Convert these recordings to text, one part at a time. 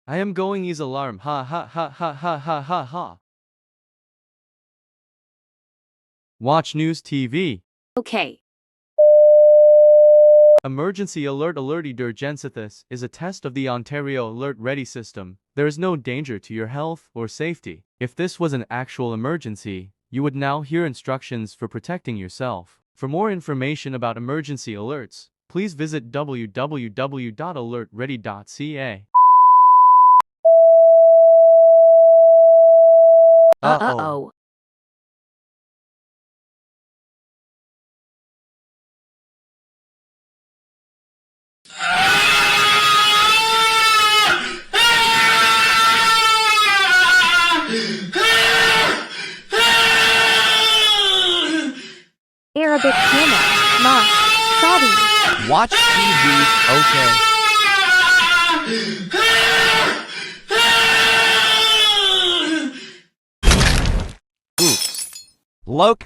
I am going is alarm. Ha ha ha ha ha ha ha ha. Watch news TV. Okay. Emergency alert emergency is a test of the Ontario Alert Ready system. There is no danger to your health or safety. If this was an actual emergency, you would now hear instructions for protecting yourself. For more information about emergency alerts, please visit www.alertready.ca. Uh-oh. Arabic Hannah, Ma, Saudi. Watch TV, okay. Oops. Look.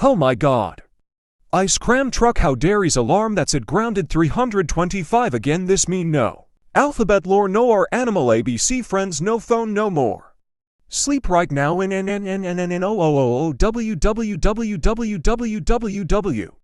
Oh my god. Ice cram truck, how dare's alarm that's at grounded 325 again, this mean no. Alphabet lore no, our animal ABC friends, no phone no more. Sleep right now in www.